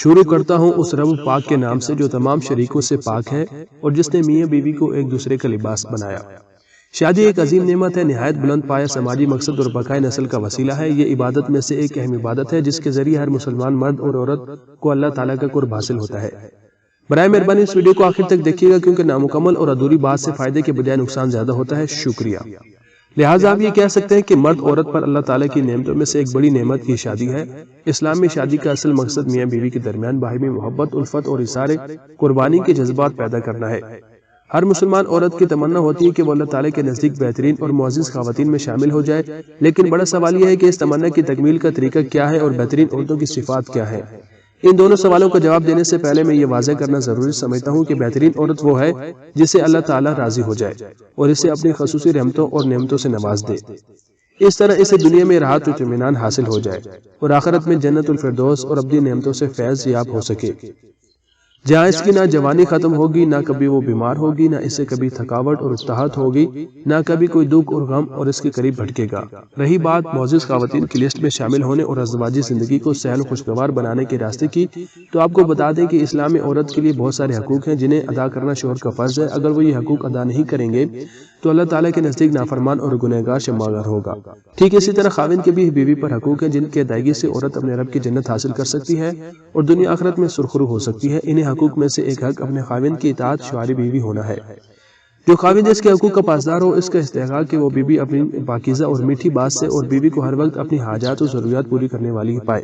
شروع کرتا ہوں اس رب پاک کے نام سے جو تمام شریکوں سے پاک ہے اور جس نے میاں بیوی کو ایک دوسرے کا لباس بنایا۔ شادی ایک عظیم نعمت ہے، نہایت بلند پایہ سماجی مقصد اور بقائے نسل کا وسیلہ ہے۔ یہ عبادت میں سے ایک اہم عبادت ہے جس کے ذریعے ہر مسلمان مرد اور عورت کو اللہ تعالیٰ کا قرب حاصل ہوتا ہے۔ برائے مہربانی اس ویڈیو کو آخر تک دیکھیے گا کیونکہ نامکمل اور ادھوری بات سے فائدے کے بجائے نقصان زیادہ ہوتا ہے۔ شکریہ۔ لہٰذا آپ یہ کہہ سکتے ہیں کہ مرد عورت پر اللہ تعالیٰ کی نعمتوں میں سے ایک بڑی نعمت کی شادی ہے۔ اسلام میں شادی کا اصل مقصد میاں بیوی کے درمیان باہمی محبت، الفت اور اظہار قربانی کے جذبات پیدا کرنا ہے۔ ہر مسلمان عورت کی تمنا ہوتی ہے کہ وہ اللہ تعالیٰ کے نزدیک بہترین اور معزز خواتین میں شامل ہو جائے، لیکن بڑا سوال یہ ہے کہ اس تمنا کی تکمیل کا طریقہ کیا ہے اور بہترین عورتوں کی صفات کیا ہے۔ ان دونوں سوالوں کا جواب دینے سے پہلے میں یہ واضح کرنا ضروری سمجھتا ہوں کہ بہترین عورت وہ ہے جسے اللہ تعالیٰ راضی ہو جائے اور اسے اپنی خصوصی رحمتوں اور نعمتوں سے نواز دے۔ اس طرح اسے دنیا میں راحت و اطمینان حاصل ہو جائے اور آخرت میں جنت الفردوس اور ابدی نعمتوں سے فیض یاب ہو سکے، جہاں اس کی نہ جوانی ختم ہوگی، نہ کبھی وہ بیمار ہوگی، نہ اسے کبھی تھکاوٹ اور اکتاہٹ ہوگی، نہ کبھی کوئی دکھ اور غم اور اس کے قریب بھٹکے گا۔ رہی بات معزز خواتین کی لسٹ میں شامل ہونے اور ازدواجی زندگی کو سہل و خوشگوار بنانے کے راستے کی، تو آپ کو بتا دیں کہ اسلام میں عورت کے لیے بہت سارے حقوق ہیں جنہیں ادا کرنا شوہر کا فرض ہے۔ اگر وہ یہ حقوق ادا نہیں کریں گے تو اللہ تعالیٰ کے نزدیک نافرمان اور گنہگار شرمگار ہوگا۔ ٹھیک اسی طرح خاوند کے بھی بیوی پر حقوق ہیں جن کی ادائیگی سے عورت اپنے رب کی جنت حاصل کر سکتی ہے اور دنیا آخرت میں سرخرو ہو سکتی ہے۔ انہیں حقوق میں سے ایک حق اپنے خاوند کی اطاعت شوہر بیوی ہونا ہے۔ جو خاوند اس کے حقوق کا پاسدار ہو، اس کا استحقاق کہ وہ بیوی اپنی پاکیزہ اور میٹھی بات سے اور بیوی کو ہر وقت اپنی حاجات و ضروریات پوری کرنے والی پائے۔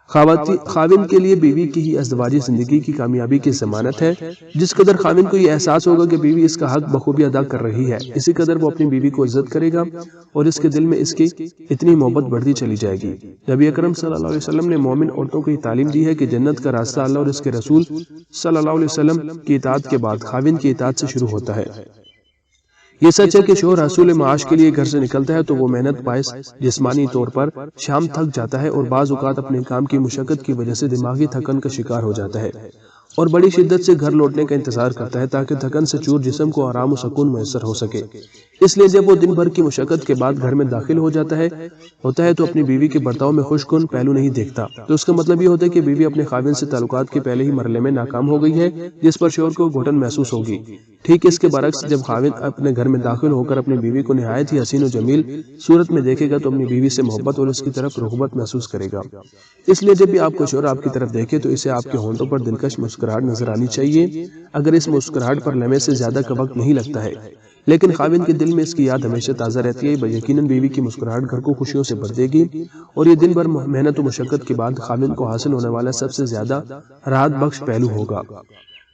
خاوند کے لیے بیوی کی ہی ازدواجی زندگی کی کامیابی کی ضمانت ہے۔ جس قدر خاوند کو یہ احساس ہوگا کہ بیوی اس کا حق بخوبی ادا کر رہی ہے، اسی قدر وہ اپنی بیوی کو عزت کرے گا اور اس کے دل میں اس کی اتنی محبت بڑھتی چلی جائے گی۔ نبی اکرم صلی اللہ علیہ وسلم نے مومن عورتوں کو یہ تعلیم دی ہے کہ جنت کا راستہ اللہ اور اس کے رسول صلی اللہ علیہ وسلم کی اطاعت کے بعد خاوند کی اطاعت سے شروع ہوتا ہے۔ یہ سچ ہے کہ شوہر حصول معاش کے لیے گھر سے نکلتا ہے تو وہ محنت باعث جسمانی طور پر شام تھک جاتا ہے اور بعض اوقات اپنے کام کی مشقت کی وجہ سے دماغی تھکن کا شکار ہو جاتا ہے اور بڑی شدت سے گھر لوٹنے کا انتظار کرتا ہے تاکہ تھکن سے چور جسم کو آرام و سکون میسر ہو سکے۔ اس لیے جب وہ دن بھر کی مشقت کے بعد گھر میں داخل ہوتا ہے تو اپنی بیوی کے برتاؤ میں خوش کن پہلو نہیں دیکھتا، تو اس کا مطلب یہ ہوتا ہے کہ بیوی اپنے خاوند سے تعلقات کے پہلے ہی مرحلے میں ناکام ہو گئی ہے، جس پر شوہر کو گھٹن محسوس ہوگی۔ ٹھیک اس کے برعکس جب خاوند اپنے گھر میں داخل ہو کر اپنی بیوی کو نہایت ہی حسین و جمیل صورت میں دیکھے گا تو اپنی بیوی سے محبت اور اس کی طرف رغبت محسوس کرے گا۔ اس لیے جب بھی آپ کو شوہر آپ کی طرف دیکھے تو اسے آپ کے ہونٹوں پر دلکش مسکراہٹ نظر آنی چاہیے، اگر اس مسکراہٹ پر لمحے سے زیادہ کا وقت نہیں لگتا ہے، لیکن خاوند کے دل میں اس کی یاد ہمیشہ تازہ رہتی ہے۔ یقیناً بیوی کی مسکراہٹ گھر کو خوشیوں سے بھر دے گی اور یہ دن بھر محنت و مشقت کے بعد خاوند کو حاصل ہونے والا سب سے زیادہ راحت بخش پہلو ہوگا۔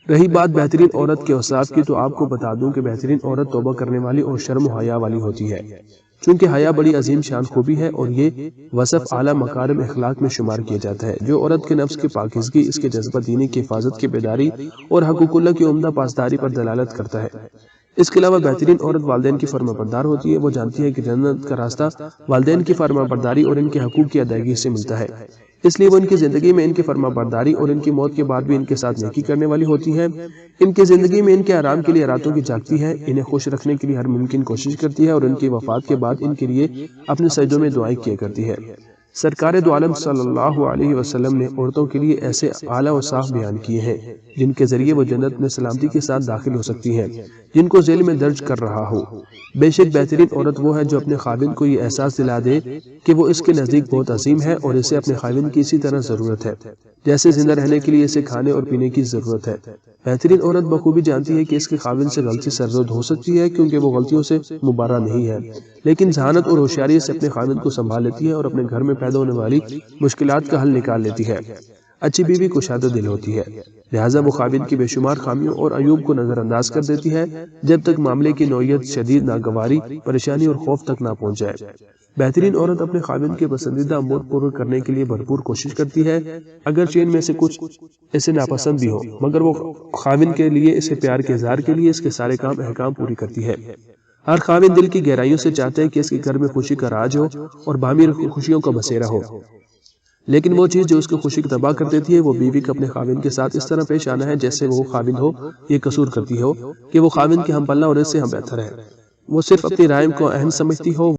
رہی بات بہترین عورت کے اوصاف کی، تو آپ کو بتا دوں کہ بہترین عورت توبہ کرنے والی اور شرم و حیا والی ہوتی ہے، چونکہ حیا بڑی عظیم شان خوبی ہے اور یہ وصف اعلیٰ مکارم اخلاق میں شمار کیا جاتا ہے۔ جو عورت کے نفس کی پاکیزگی، اس کے جذبہ دینی کی حفاظت کی بیداری اور حقوق اللہ کی عمدہ پاسداری پر دلالت کرتا ہے۔ اس کے علاوہ بہترین عورت والدین کی فرما بردار ہوتی ہے۔ وہ جانتی ہے کہ جنت کا راستہ والدین کی فرما برداری اور ان کے حقوق کی ادائیگی سے ملتا ہے، اس لیے وہ ان کی زندگی میں ان کی فرما برداری اور ان کی موت کے بعد بھی ان کے ساتھ نیکی کرنے والی ہوتی ہے۔ ان کی زندگی میں ان کے آرام کے لیے راتوں کی جاگتی ہے، انہیں خوش رکھنے کے لیے ہر ممکن کوشش کرتی ہے اور ان کی وفات کے بعد ان کے لیے اپنے سجدوں میں دعائیں کیا کرتی ہے۔ سرکار دو عالم صلی اللہ علیہ وسلم نے عورتوں کے لیے ایسے اعلیٰ اوصاف بیان کیے ہیں جن کے ذریعے وہ جنت میں سلامتی کے ساتھ داخل ہو سکتی ہیں، جن کو ذیل میں درج کر رہا ہوں۔ بے شک بہترین عورت وہ ہے جو اپنے خاوند کو یہ احساس دلا دے کہ وہ اس کے نزدیک بہت عظیم ہے اور اسے اپنے خاوند کی اسی طرح ضرورت ہے جیسے زندہ رہنے کے لیے اسے کھانے اور پینے کی ضرورت ہے۔ بہترین عورت بخوبی جانتی ہے کہ اس کے خاوند سے غلطی سرزد ہو سکتی ہے کیونکہ وہ غلطیوں سے مبارہ نہیں ہے، لیکن ذہانت اور ہوشیاری سے اپنے خاوند کو سنبھال لیتی ہے اور اپنے گھر میں پیدا ہونے والی مشکلات کا حل نکال لیتی ہے۔ اچھی بیوی کشادہ دل ہوتی ہے، لہٰذا وہ خاوند کی بے شمار خامیوں اور عیوب کو نظر انداز کر دیتی ہے جب تک معاملے کی نوعیت شدید ناگواری، پریشانی اور خوف تک نہ پہنچ جائے۔ بہترین عورت اپنے خاوند کے پسندیدہ امور پورے کرنے کے لیے بھرپور کوشش کرتی ہے، اگرچہ ان میں سے کچھ اسے ناپسند بھی ہو، مگر وہ خاوند کے لیے اسے پیار کے اظہار کے لیے اس کے سارے کام احکام پوری کرتی ہے۔ ہر خاوند دل کی گہرائیوں سے چاہتے ہیں کہ اس کے گھر میں خوشی کا راج ہو اور باہمی خوشیوں کا بسیرا ہو، لیکن وہ چیز جو اس کی خوشی کو تباہ کر دیتی ہے وہ بیوی کا اپنے خاوند کے ساتھ اس طرح پیش آنا ہے جیسے وہ خاوند ہو یہ قصور کرتی ہو کہ وہ خاوند کے ہم پلہ اور اس سے ہم بہتر ہے، وہ صرف اپنی رائے کو اہم سمجھتی ہو۔